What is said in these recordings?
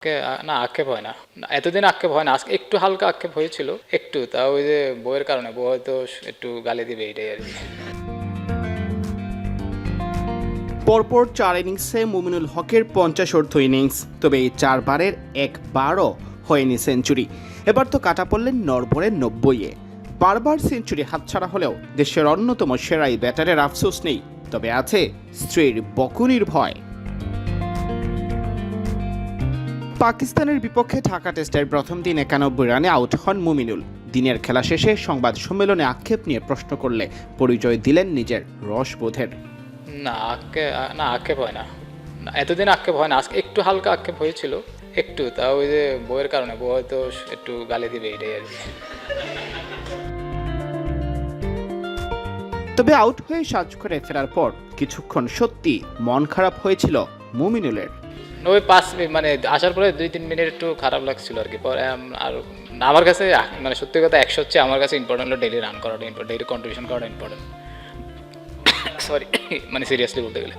না আক্ষেপ হয় না। এতদিন আক্ষেপ হয় না, আজকে একটু হালকা আক্ষেপ হয়েছিল, একটু, তা ওই যে বইয়ের কারণে বউ হয়তো একটু গালি দিবে এটাই আর কি। পরপর 4 ইনিংসে মুমিনুল হকের 50 ইনিংস, তবে এই 4বারের একবারও হয়নি সেঞ্চুরি। এবার তো কাটা পড়লেন নড়বড়ে 90-এ। বারবার সেঞ্চুরি হাতছাড়া হলেও দেশের অন্যতম সেরা এই ব্যাটারের আফসোস নেই, তবে আছে স্ত্রীর বকুনির ভয়। পাকিস্তানের বিপক্ষে ঢাকা টেস্টের প্রথম দিন 91 রানে আউট হন মুমিনুল। দিনের খেলা শেষে সংবাদ সম্মেলনে আক্ষেপ নিয়ে প্রশ্ন করলে পরিচয় দিলেন নিজের রসবোধের। না আক্ষেপ হয় না, এতদিন আক্ষেপ হয় না, আজকে একটু হালকা আক্ষেপ হয়েছিল, একটু, তা ওই যে বইয়ের কারণে বউ হয়তো একটু গালি দিবে এটাই আর কি। তবে আউট হয়ে সাজ করে ফেরার পর কিছুক্ষণ সত্যি মন খারাপ হয়েছিল মুমিনুলের। ওই 5 মিনিট মানে আসার পরে 2-3 মিনিট একটু খারাপ লাগছিল আর কি। পরে আর আমার কাছে মানে সত্যি কথা 100 হচ্ছে আমার কাছে ইম্পর্টেন্ট হলো ডেইলি রান করাটা ইম্পর্টেন্ট, ডেইলি কন্ট্রিবিউশন করাটা ইম্পর্টেন্ট। সরি, মানে সিরিয়াসলি বলতে গেলে।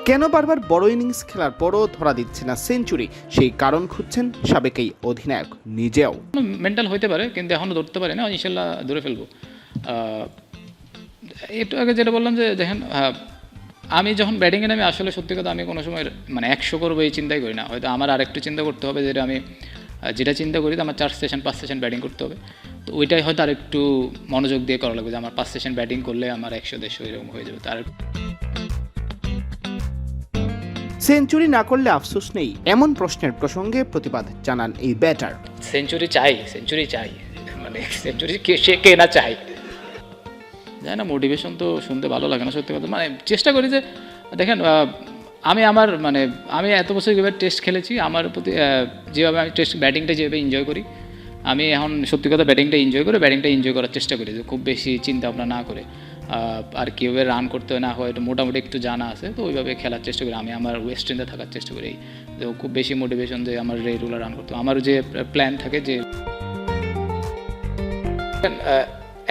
কেন বারবার বড় ইনিংস খেলার পরও ধরা দিচ্ছে না সেঞ্চুরি, সেই কারণ খুঁজছেন সাবেক এই অধিনায়ক নিজেও। মেন্টাল হইতে পারে, কিন্তু এখনও ধরতে পারে না, ইনশাল্লাহ ধরে ফেলবো। একটু আগে যেটা বললাম যে দেখেন, আমি যখন ব্যাটিংয়ে নামি আসলে সত্যি কথা আমি কোনো সময় মানে 100 করবো এই চিন্তাই করি না। হয়তো আমার আরেকটু চিন্তা করতে হবে, যেটা আমি যেটা চিন্তা করি আমার 4 সেশন 5 সেশন ব্যাটিং করতে হবে, তো ওইটাই হয়তো আরেকটু মনোযোগ দিয়ে করা লাগবে যে আমার 5 সেশন ব্যাটিং করলে আমার 100-150 এরকম হয়ে যাবে। তার সেঞ্চুরি না করলে আফসোস নেই, এমন প্রশ্নের প্রসঙ্গে প্রতিবাদ জানান এই ব্যাটার। সেঞ্চুরি চাই, মানে সেঞ্চুরি কে না চাই, জানি না, মোটিভেশন তো শুনতে ভালো লাগে না সত্যি কথা। মানে চেষ্টা করি যে দেখেন, আমি এত বছর যেভাবে টেস্ট খেলেছি, আমার প্রতি যেভাবে আমি টেস্ট ব্যাটিংটা যেভাবে এনজয় করি, আমি এখন সত্যি কথা ব্যাটিংটা এনজয় করার চেষ্টা করি, যে খুব বেশি চিন্তা ভাবনা না করে আর কীভাবে রান করতে হয় না হয় এটা মোটামুটি একটু জানা আছে, তো ওইভাবে খেলার চেষ্টা করি। আমি আমার ওয়েস্ট ইন্ডিয়া থাকার চেষ্টা করি, যে খুব বেশি মোটিভেশন যে আমার রেগুলার রান করতে, আমার যে প্ল্যান থাকে যে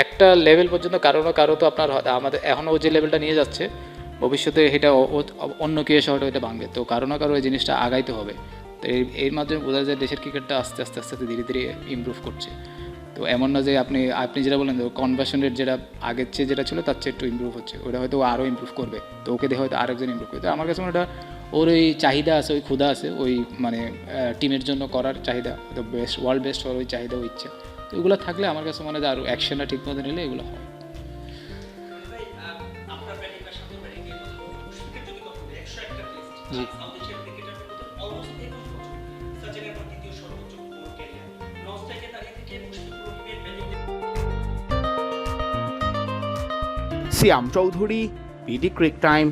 একটা লেভেল পর্যন্ত কারো তো আপনার আমাদের এখনও যে লেভেলটা নিয়ে যাচ্ছে, ভবিষ্যতে এটা অন্য কেউ এসে হয়তো এটা ভাঙবে, তো কারো না কারো এই জিনিসটা আগাইতে হবে। তো এর মাধ্যমে বোঝা যায় দেশের ক্রিকেটটা আস্তে আস্তে ধীরে ধীরে ইমপ্রুভ করছে। তো এমন না যে আপনি যেটা বললেন কনভার্সন রেট যেটা আগের চেয়ে যেটা ছিল তার চেয়ে একটু ইমপ্রুভ হচ্ছে, ওটা হয়তো আরও ইমপ্রুভ করবে, তো ওকে দেখে হয়তো আরেকজন ইমপ্রুভ করবে। তো আমার কাছে ওটা ওর ওই চাহিদা আছে, ওই ক্ষুধা আছে, ওই মানে টিমের জন্য করার চাহিদা, তো ওয়ার্ল্ড বেস্ট হওয়ার ওই চাহিদা, ওই ইচ্ছা, তো এগুলো থাকলে আমার কাছে মনে হয় আরও অ্যাকশনটা ঠিক মতো নিলে এগুলো হয়। জি, সিয়াম চৌধুরী, বিডি ক্রিক টাইম।